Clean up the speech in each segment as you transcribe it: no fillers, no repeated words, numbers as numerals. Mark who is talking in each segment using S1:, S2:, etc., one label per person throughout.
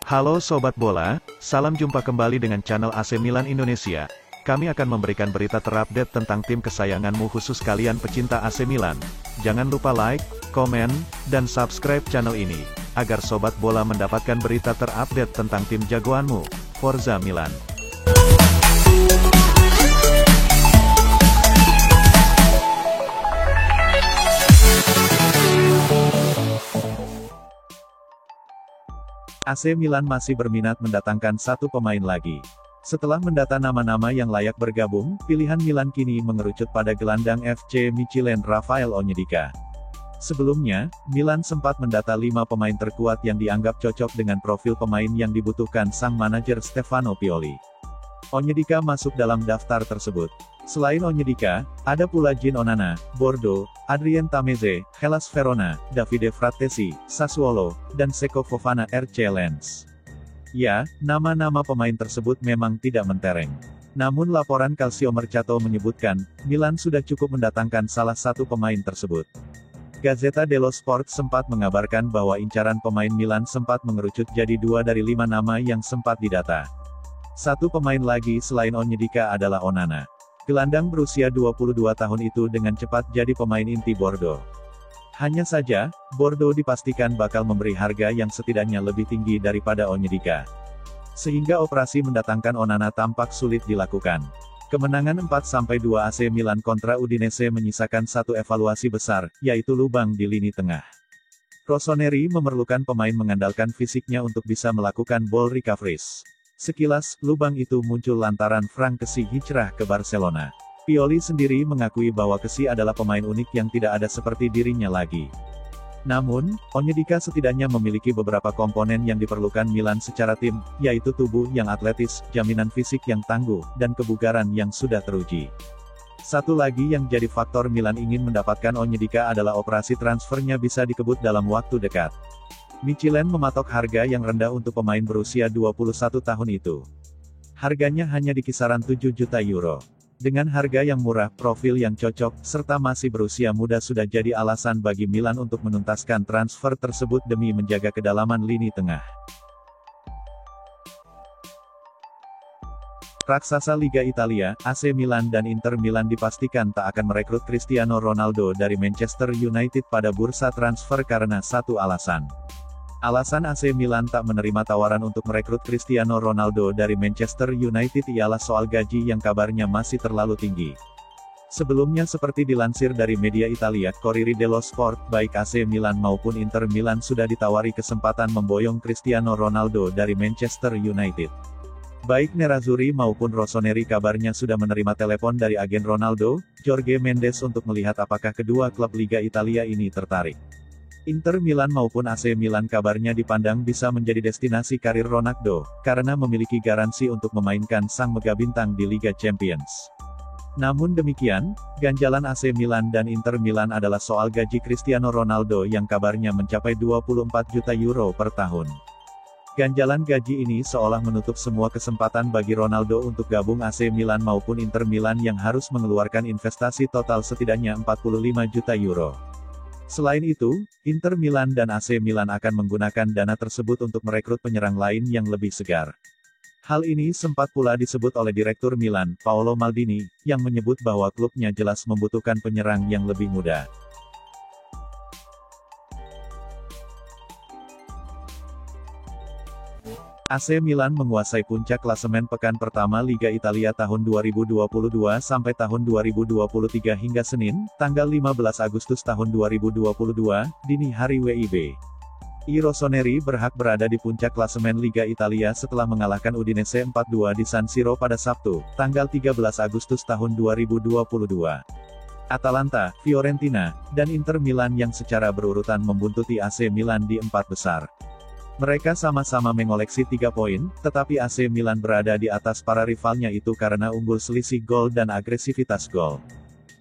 S1: Halo Sobat Bola, salam jumpa kembali dengan channel AC Milan Indonesia. Kami akan memberikan berita terupdate tentang tim kesayanganmu khusus kalian pecinta AC Milan. Jangan lupa like, komen, dan subscribe channel ini, agar Sobat Bola mendapatkan berita terupdate tentang tim jagoanmu, Forza Milan. AC Milan masih berminat mendatangkan satu pemain lagi. Setelah mendata nama-nama yang layak bergabung, pilihan Milan kini mengerucut pada gelandang FC Michelin Rafael Onyedika. Sebelumnya, Milan sempat mendata 5 pemain terkuat yang dianggap cocok dengan profil pemain yang dibutuhkan sang manajer Stefano Pioli. Onyedika masuk dalam daftar tersebut. Selain Onyedika, ada pula Jean Onana, Bordeaux, Adrien Tameze, Hellas Verona, Davide Frattesi, Sassuolo, dan Seko Fofana RC Lens. Ya, nama-nama pemain tersebut memang tidak mentereng. Namun laporan Calcio Mercato menyebutkan, Milan sudah cukup mendatangkan salah satu pemain tersebut. Gazzetta dello Sport sempat mengabarkan bahwa incaran pemain Milan sempat mengerucut jadi 2 dari 5 nama yang sempat didata. Satu pemain lagi selain Onyedika adalah Onana. Gelandang berusia 22 tahun itu dengan cepat jadi pemain inti Bordeaux. Hanya saja, Bordeaux dipastikan bakal memberi harga yang setidaknya lebih tinggi daripada Onyedika. Sehingga operasi mendatangkan Onana tampak sulit dilakukan. Kemenangan 4-2 AC Milan kontra Udinese menyisakan satu evaluasi besar, yaitu lubang di lini tengah. Rossoneri memerlukan pemain mengandalkan fisiknya untuk bisa melakukan ball recoveries. Sekilas, lubang itu muncul lantaran Frank Kessie hijrah ke Barcelona. Pioli sendiri mengakui bahwa Kessie adalah pemain unik yang tidak ada seperti dirinya lagi. Namun, Onyedika setidaknya memiliki beberapa komponen yang diperlukan Milan secara tim, yaitu tubuh yang atletis, jaminan fisik yang tangguh, dan kebugaran yang sudah teruji. Satu lagi yang jadi faktor Milan ingin mendapatkan Onyedika adalah operasi transfernya bisa dikebut dalam waktu dekat. Michelin mematok harga yang rendah untuk pemain berusia 21 tahun itu. Harganya hanya di kisaran 7 juta euro. Dengan harga yang murah, profil yang cocok, serta masih berusia muda sudah jadi alasan bagi Milan untuk menuntaskan transfer tersebut demi menjaga kedalaman lini tengah. Raksasa Liga Italia, AC Milan dan Inter Milan dipastikan tak akan merekrut Cristiano Ronaldo dari Manchester United pada bursa transfer karena satu alasan. Alasan AC Milan tak menerima tawaran untuk merekrut Cristiano Ronaldo dari Manchester United ialah soal gaji yang kabarnya masih terlalu tinggi. Sebelumnya seperti dilansir dari media Italia, Corriere dello Sport, baik AC Milan maupun Inter Milan sudah ditawari kesempatan memboyong Cristiano Ronaldo dari Manchester United. Baik Nerazzurri maupun Rossoneri kabarnya sudah menerima telepon dari agen Ronaldo, Jorge Mendes untuk melihat apakah kedua klub Liga Italia ini tertarik. Inter Milan maupun AC Milan kabarnya dipandang bisa menjadi destinasi karir Ronaldo, karena memiliki garansi untuk memainkan sang megabintang di Liga Champions. Namun demikian, ganjalan AC Milan dan Inter Milan adalah soal gaji Cristiano Ronaldo yang kabarnya mencapai 24 juta euro per tahun. Ganjalan gaji ini seolah menutup semua kesempatan bagi Ronaldo untuk gabung AC Milan maupun Inter Milan yang harus mengeluarkan investasi total setidaknya 45 juta euro. Selain itu, Inter Milan dan AC Milan akan menggunakan dana tersebut untuk merekrut penyerang lain yang lebih segar. Hal ini sempat pula disebut oleh Direktur Milan, Paolo Maldini, yang menyebut bahwa klubnya jelas membutuhkan penyerang yang lebih muda. AC Milan menguasai puncak klasemen pekan pertama Liga Italia tahun 2022 sampai tahun 2023 hingga Senin, tanggal 15 Agustus tahun 2022, dini hari WIB. Rossoneri berhak berada di puncak klasemen Liga Italia setelah mengalahkan Udinese 4-2 di San Siro pada Sabtu, tanggal 13 Agustus tahun 2022. Atalanta, Fiorentina, dan Inter Milan yang secara berurutan membuntuti AC Milan di 4 besar. Mereka sama-sama mengoleksi 3 poin, tetapi AC Milan berada di atas para rivalnya itu karena unggul selisih gol dan agresivitas gol.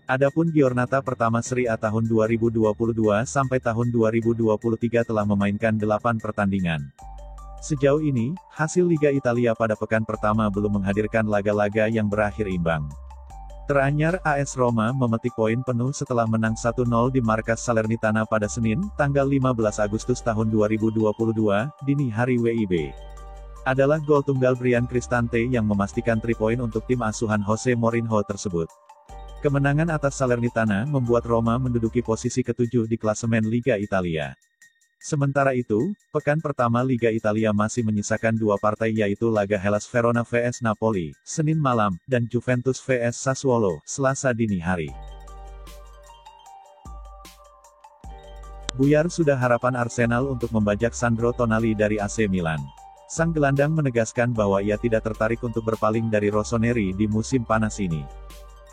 S1: Adapun Giornata pertama Serie A tahun 2022 sampai tahun 2023 telah memainkan 8 pertandingan. Sejauh ini, hasil Liga Italia pada pekan pertama belum menghadirkan laga-laga yang berakhir imbang. Teranyar AS Roma memetik poin penuh setelah menang 1-0 di markas Salernitana pada Senin, tanggal 15 Agustus tahun 2022, dini hari WIB. adalah gol tunggal Bryan Cristante yang memastikan 3 poin untuk tim asuhan Jose Mourinho tersebut. Kemenangan atas Salernitana membuat Roma menduduki posisi ke-7 di klasemen Liga Italia. Sementara itu, pekan pertama Liga Italia masih menyisakan 2 partai yaitu laga Hellas Verona vs Napoli, Senin malam, dan Juventus vs Sassuolo, Selasa dini hari. Buyar sudah harapan Arsenal untuk membajak Sandro Tonali dari AC Milan. Sang gelandang menegaskan bahwa ia tidak tertarik untuk berpaling dari Rossoneri di musim panas ini.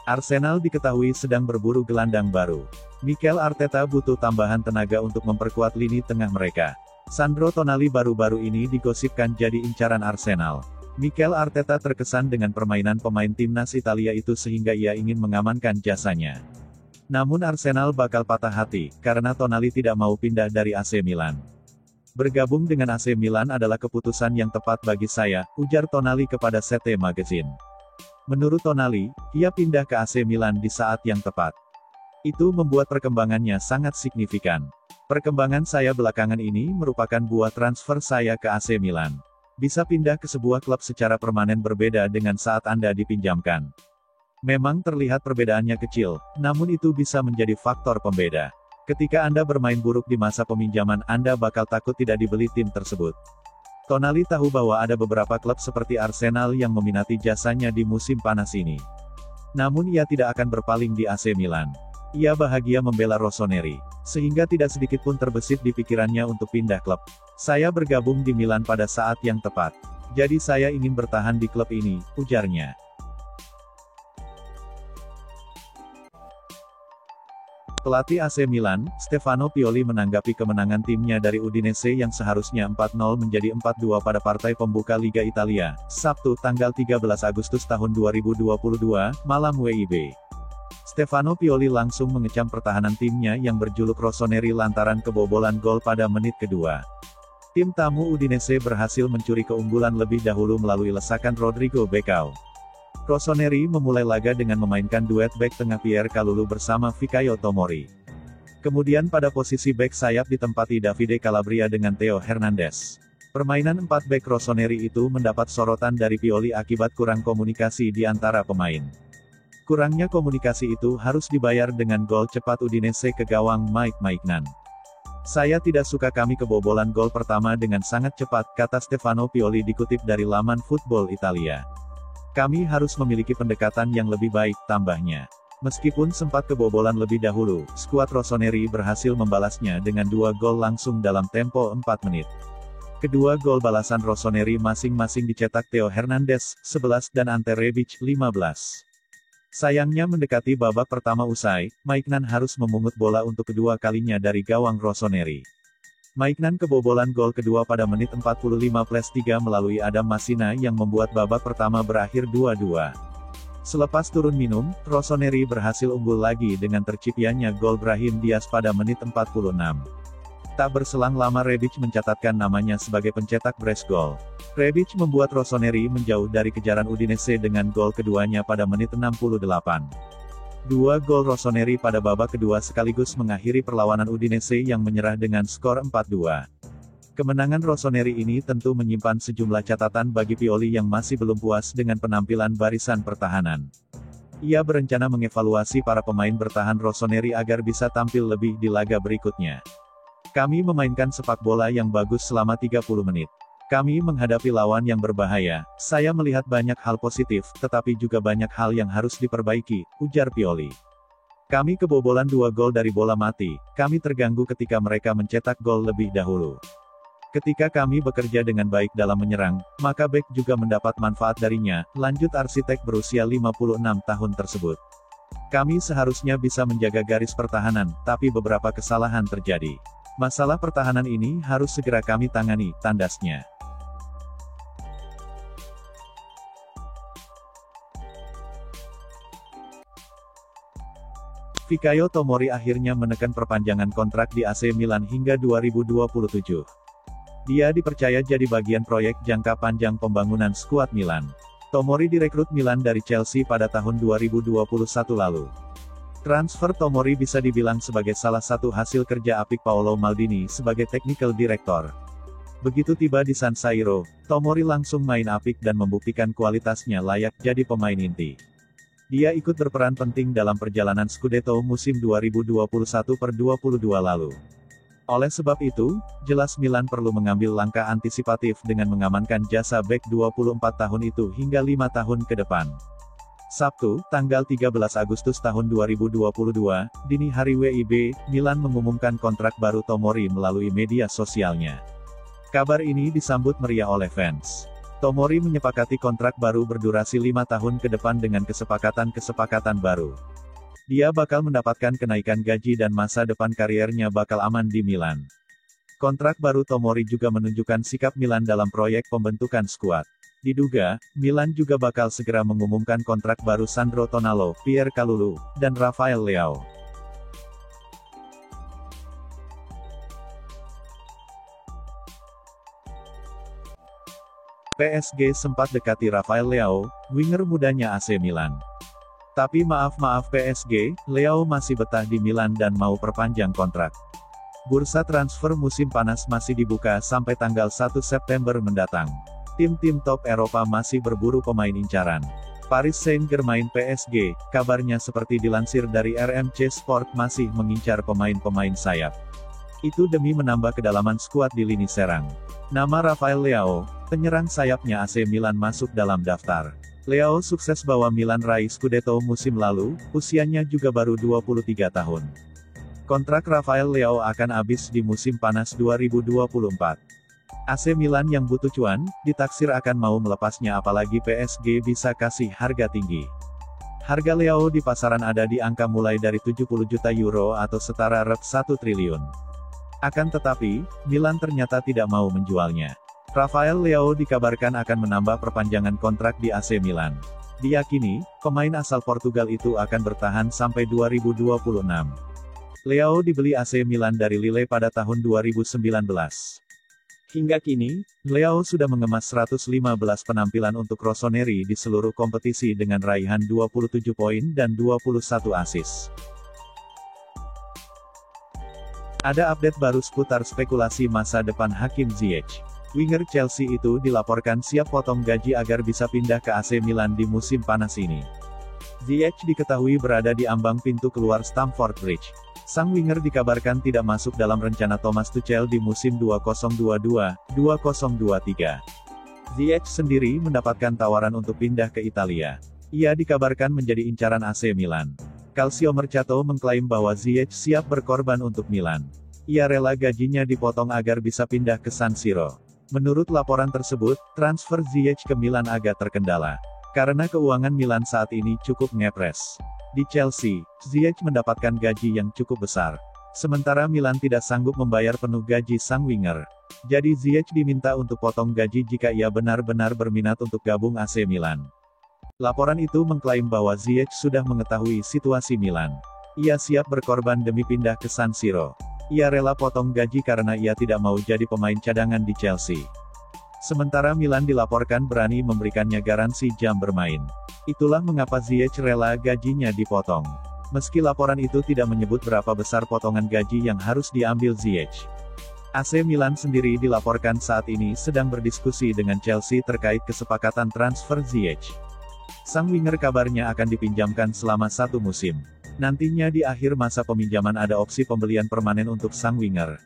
S1: Arsenal diketahui sedang berburu gelandang baru. Mikel Arteta butuh tambahan tenaga untuk memperkuat lini tengah mereka. Sandro Tonali baru-baru ini digosipkan jadi incaran Arsenal. Mikel Arteta terkesan dengan permainan pemain timnas Italia itu sehingga ia ingin mengamankan jasanya. Namun Arsenal bakal patah hati, karena Tonali tidak mau pindah dari AC Milan. Bergabung dengan AC Milan adalah keputusan yang tepat bagi saya, ujar Tonali kepada CT Magazine. Menurut Tonali, ia pindah ke AC Milan di saat yang tepat. Itu membuat perkembangannya sangat signifikan. Perkembangan saya belakangan ini merupakan buah transfer saya ke AC Milan. Bisa pindah ke sebuah klub secara permanen berbeda dengan saat Anda dipinjamkan. Memang terlihat perbedaannya kecil, namun itu bisa menjadi faktor pembeda. Ketika Anda bermain buruk di masa peminjaman, Anda bakal takut tidak dibeli tim tersebut. Tonali tahu bahwa ada beberapa klub seperti Arsenal yang meminati jasanya di musim panas ini. Namun ia tidak akan berpaling di AC Milan. Ia bahagia membela Rossoneri, sehingga tidak sedikit pun terbesit di pikirannya untuk pindah klub. Saya bergabung di Milan pada saat yang tepat. Jadi saya ingin bertahan di klub ini, ujarnya. Pelatih AC Milan, Stefano Pioli menanggapi kemenangan timnya dari Udinese yang seharusnya 4-0 menjadi 4-2 pada partai pembuka Liga Italia, Sabtu tanggal 13 Agustus tahun 2022, malam WIB. Stefano Pioli langsung mengecam pertahanan timnya yang berjuluk Rossoneri lantaran kebobolan gol pada menit kedua. Tim tamu Udinese berhasil mencuri keunggulan lebih dahulu melalui lesakan Rodrigo Becao. Rossoneri memulai laga dengan memainkan duet bek tengah Pierre Kalulu bersama Fikayo Tomori. Kemudian pada posisi bek sayap ditempati Davide Calabria dengan Theo Hernandez. Permainan 4 bek Rossoneri itu mendapat sorotan dari Pioli akibat kurang komunikasi di antara pemain. Kurangnya komunikasi itu harus dibayar dengan gol cepat Udinese ke gawang Mike Maignan. Saya tidak suka kami kebobolan gol pertama dengan sangat cepat, kata Stefano Pioli dikutip dari laman Football Italia. Kami harus memiliki pendekatan yang lebih baik, tambahnya. Meskipun sempat kebobolan lebih dahulu, skuad Rossoneri berhasil membalasnya dengan 2 gol langsung dalam tempo 4 menit. Kedua gol balasan Rossoneri masing-masing dicetak Theo Hernandez, 11 dan Ante Rebic, 15. Sayangnya mendekati babak pertama usai, Maignan harus memungut bola untuk kedua kalinya dari gawang Rossoneri. Maignan kebobolan gol kedua pada menit 45+3 melalui Adam Masina yang membuat babak pertama berakhir 2-2. Selepas turun minum, Rossoneri berhasil unggul lagi dengan terciptanya gol Brahim Diaz pada menit 46. Tak berselang lama Rebic mencatatkan namanya sebagai pencetak brace gol. Rebic membuat Rossoneri menjauh dari kejaran Udinese dengan gol keduanya pada menit 68. 2 gol Rossoneri pada babak kedua sekaligus mengakhiri perlawanan Udinese yang menyerah dengan skor 4-2. Kemenangan Rossoneri ini tentu menyimpan sejumlah catatan bagi Pioli yang masih belum puas dengan penampilan barisan pertahanan. Ia berencana mengevaluasi para pemain bertahan Rossoneri agar bisa tampil lebih di laga berikutnya. Kami memainkan sepak bola yang bagus selama 30 menit. Kami menghadapi lawan yang berbahaya, saya melihat banyak hal positif, tetapi juga banyak hal yang harus diperbaiki, ujar Pioli. Kami kebobolan 2 gol dari bola mati, kami terganggu ketika mereka mencetak gol lebih dahulu. Ketika kami bekerja dengan baik dalam menyerang, maka bek juga mendapat manfaat darinya, lanjut arsitek berusia 56 tahun tersebut. Kami seharusnya bisa menjaga garis pertahanan, tapi beberapa kesalahan terjadi. Masalah pertahanan ini harus segera kami tangani, tandasnya. Fikayo Tomori akhirnya menekan perpanjangan kontrak di AC Milan hingga 2027. Dia dipercaya jadi bagian proyek jangka panjang pembangunan skuad Milan. Tomori direkrut Milan dari Chelsea pada tahun 2021 lalu. Transfer Tomori bisa dibilang sebagai salah satu hasil kerja apik Paolo Maldini sebagai technical director. Begitu tiba di San Siro, Tomori langsung main apik dan membuktikan kualitasnya layak jadi pemain inti. Dia ikut berperan penting dalam perjalanan Scudetto musim 2021/22 lalu. Oleh sebab itu, jelas Milan perlu mengambil langkah antisipatif dengan mengamankan jasa bek 24 tahun itu hingga 5 tahun ke depan. Sabtu, tanggal 13 Agustus tahun 2022, dini hari WIB, Milan mengumumkan kontrak baru Tomori melalui media sosialnya. Kabar ini disambut meriah oleh fans. Tomori menyepakati kontrak baru berdurasi 5 tahun ke depan dengan kesepakatan baru. Dia bakal mendapatkan kenaikan gaji dan masa depan kariernya bakal aman di Milan. Kontrak baru Tomori juga menunjukkan sikap Milan dalam proyek pembentukan skuad. Diduga, Milan juga bakal segera mengumumkan kontrak baru Sandro Tonali, Pierre Kalulu, dan Rafael Leao. PSG sempat dekati Rafael Leao, winger mudanya AC Milan. Tapi maaf PSG, Leao masih betah di Milan dan mau perpanjang kontrak. Bursa transfer musim panas masih dibuka sampai tanggal 1 September mendatang. Tim-tim top Eropa masih berburu pemain incaran. Paris Saint-Germain PSG, kabarnya seperti dilansir dari RMC Sport masih mengincar pemain-pemain sayap. Itu demi menambah kedalaman skuad di lini serang. Nama Rafael Leao, penyerang sayapnya AC Milan masuk dalam daftar. Leao sukses bawa Milan raih Scudetto musim lalu, usianya juga baru 23 tahun. Kontrak Rafael Leao akan habis di musim panas 2024. AC Milan yang butuh cuan, ditaksir akan mau melepasnya apalagi PSG bisa kasih harga tinggi. Harga Leao di pasaran ada di angka mulai dari 70 juta euro atau setara rep 1 triliun. Akan tetapi, Milan ternyata tidak mau menjualnya. Rafael Leao dikabarkan akan menambah perpanjangan kontrak di AC Milan. Diyakini, pemain asal Portugal itu akan bertahan sampai 2026. Leao dibeli AC Milan dari Lille pada tahun 2019. Hingga kini, Leao sudah mengemas 115 penampilan untuk Rossoneri di seluruh kompetisi dengan raihan 27 poin dan 21 assist. Ada update baru seputar spekulasi masa depan Hakim Ziyech. Winger Chelsea itu dilaporkan siap potong gaji agar bisa pindah ke AC Milan di musim panas ini. Ziyech diketahui berada di ambang pintu keluar Stamford Bridge. Sang winger dikabarkan tidak masuk dalam rencana Thomas Tuchel di musim 2022-2023. Ziyech sendiri mendapatkan tawaran untuk pindah ke Italia. Ia dikabarkan menjadi incaran AC Milan. Calcio Mercato mengklaim bahwa Ziyech siap berkorban untuk Milan. Ia rela gajinya dipotong agar bisa pindah ke San Siro. Menurut laporan tersebut, transfer Ziyech ke Milan agak terkendala. Karena keuangan Milan saat ini cukup ngepres. Di Chelsea, Ziyech mendapatkan gaji yang cukup besar. Sementara Milan tidak sanggup membayar penuh gaji sang winger. Jadi Ziyech diminta untuk potong gaji jika ia benar-benar berminat untuk gabung AC Milan. Laporan itu mengklaim bahwa Ziyech sudah mengetahui situasi Milan. Ia siap berkorban demi pindah ke San Siro. Ia rela potong gaji karena ia tidak mau jadi pemain cadangan di Chelsea. Sementara Milan dilaporkan berani memberikannya garansi jam bermain. Itulah mengapa Ziyech rela gajinya dipotong. Meski laporan itu tidak menyebut berapa besar potongan gaji yang harus diambil Ziyech. AC Milan sendiri dilaporkan saat ini sedang berdiskusi dengan Chelsea terkait kesepakatan transfer Ziyech. Sang winger kabarnya akan dipinjamkan selama 1 musim. Nantinya di akhir masa peminjaman ada opsi pembelian permanen untuk sang winger.